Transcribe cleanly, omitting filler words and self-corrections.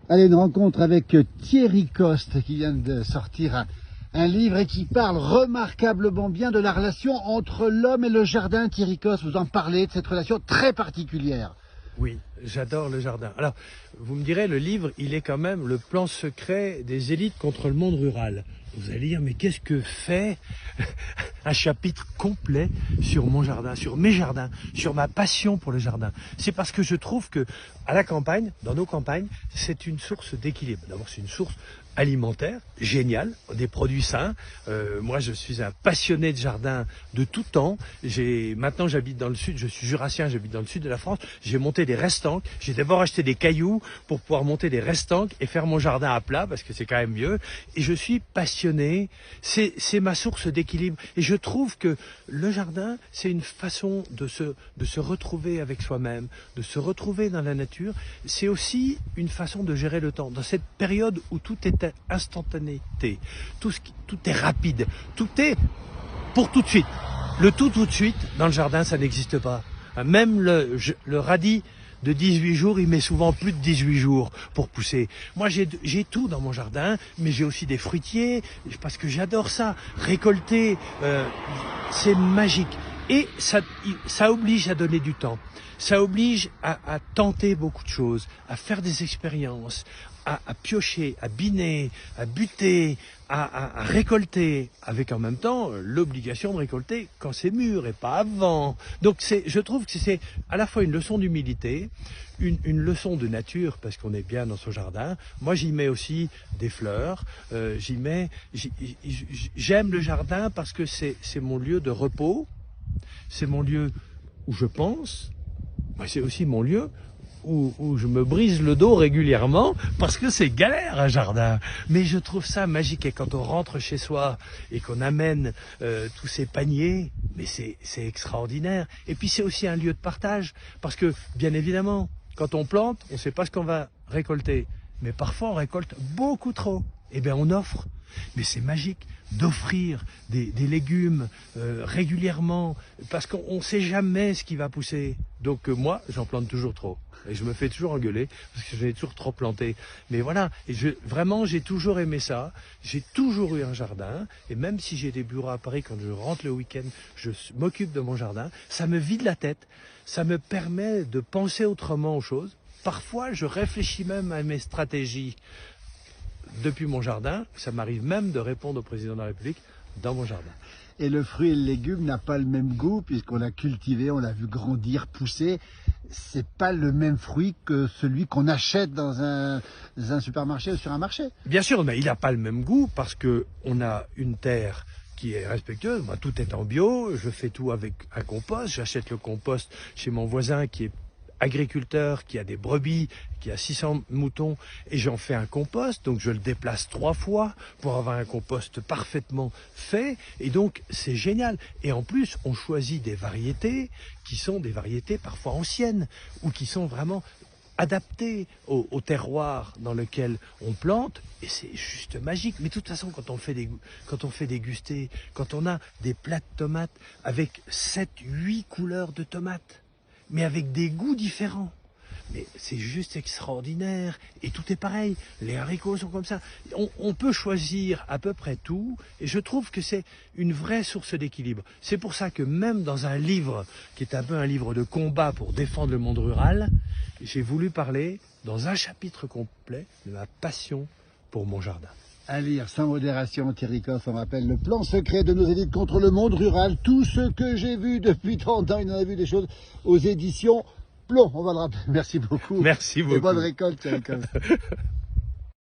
Allez, une rencontre avec Thierry Coste qui vient de sortir un livre et qui parle remarquablement bien de la relation entre l'homme et le jardin. Thierry Coste, vous en parlez de cette relation très particulière. Oui, j'adore le jardin. Alors, vous me direz, le livre, il est quand même le plan secret des élites contre le monde rural. Vous allez dire, mais qu'est-ce que fait un chapitre complet sur mon jardin, sur mes jardins, sur ma passion pour le jardin? C'est parce que je trouve que à la campagne, dans nos campagnes, c'est une source d'équilibre. D'abord, c'est une source alimentaire, géniale, des produits sains. Moi, je suis un passionné de jardin de tout temps. Maintenant, j'habite dans le sud, je suis jurassien, j'habite dans le sud de la France. J'ai monté des restanques. J'ai d'abord acheté des cailloux pour pouvoir monter des restanques et faire mon jardin à plat, parce que c'est quand même mieux. Et je suis passionné. C'est ma source d'équilibre. Et je trouve que le jardin, c'est une façon de se retrouver avec soi-même, de se retrouver dans la nature. C'est aussi une façon de gérer le temps. Dans cette période où tout est instantanéité, tout est rapide, tout est pour tout de suite. Le tout de suite, dans le jardin, ça n'existe pas. Même le radis de 18 jours, il met souvent plus de 18 jours pour pousser. Moi, j'ai tout dans mon jardin, mais j'ai aussi des fruitiers, parce que j'adore ça. Récolter, c'est magique. Et ça oblige à donner du temps. Ça oblige à tenter beaucoup de choses, à faire des expériences, à piocher, à biner, à buter, à récolter, avec en même temps l'obligation de récolter quand c'est mûr et pas avant. Donc je trouve que c'est à la fois une leçon d'humilité, une leçon de nature, parce qu'on est bien dans son jardin. Moi, j'y mets aussi des fleurs, j'aime le jardin parce que c'est mon lieu de repos, c'est mon lieu où je pense, c'est aussi mon lieu où je me brise le dos régulièrement, parce que c'est galère un jardin. Mais je trouve ça magique, et quand on rentre chez soi et qu'on amène tous ces paniers, mais c'est extraordinaire. Et puis c'est aussi un lieu de partage, parce que bien évidemment, quand on plante, on ne sait pas ce qu'on va récolter. Mais parfois on récolte beaucoup trop. Eh bien on offre. Mais c'est magique d'offrir des légumes régulièrement, parce qu'on ne sait jamais ce qui va pousser. Donc moi, j'en plante toujours trop. Et je me fais toujours engueuler, parce que j'en ai toujours trop planté. Mais voilà, et vraiment, j'ai toujours aimé ça. J'ai toujours eu un jardin. Et même si j'ai des bureaux à Paris, quand je rentre le week-end, je m'occupe de mon jardin. Ça me vide la tête. Ça me permet de penser autrement aux choses. Parfois, je réfléchis même à mes stratégies depuis mon jardin. Ça m'arrive même de répondre au président de la République dans mon jardin. Et le fruit et le légume n'a pas le même goût, puisqu'on l'a cultivé, on l'a vu grandir, pousser. C'est pas le même fruit que celui qu'on achète dans un supermarché ou sur un marché. Bien sûr, mais il n'a pas le même goût, parce que on a une terre qui est respectueuse. Moi, tout est en bio. Je fais tout avec un compost. J'achète le compost chez mon voisin qui est agriculteur, qui a des brebis, qui a 600 moutons, et j'en fais un compost, donc je le déplace 3 fois pour avoir un compost parfaitement fait, et donc c'est génial. Et en plus, on choisit des variétés qui sont des variétés parfois anciennes, ou qui sont vraiment adaptées au terroir dans lequel on plante, et c'est juste magique. Mais de toute façon, quand on fait déguster, quand on a des plats de tomates avec 7-8 couleurs de tomates, mais avec des goûts différents. Mais c'est juste extraordinaire. Et tout est pareil. Les haricots sont comme ça. On peut choisir à peu près tout. Et je trouve que c'est une vraie source d'équilibre. C'est pour ça que même dans un livre, qui est un peu un livre de combat pour défendre le monde rural, j'ai voulu parler, dans un chapitre complet, de ma passion pour mon jardin. À lire sans modération, Thierry Coste, on rappelle le plan secret de nos élites contre le monde rural. Tout ce que j'ai vu depuis 30 ans, il en a vu des choses aux éditions Plomb. On va le rappeler. Merci beaucoup. Merci beaucoup. Et bonne récolte, Thierry Coste.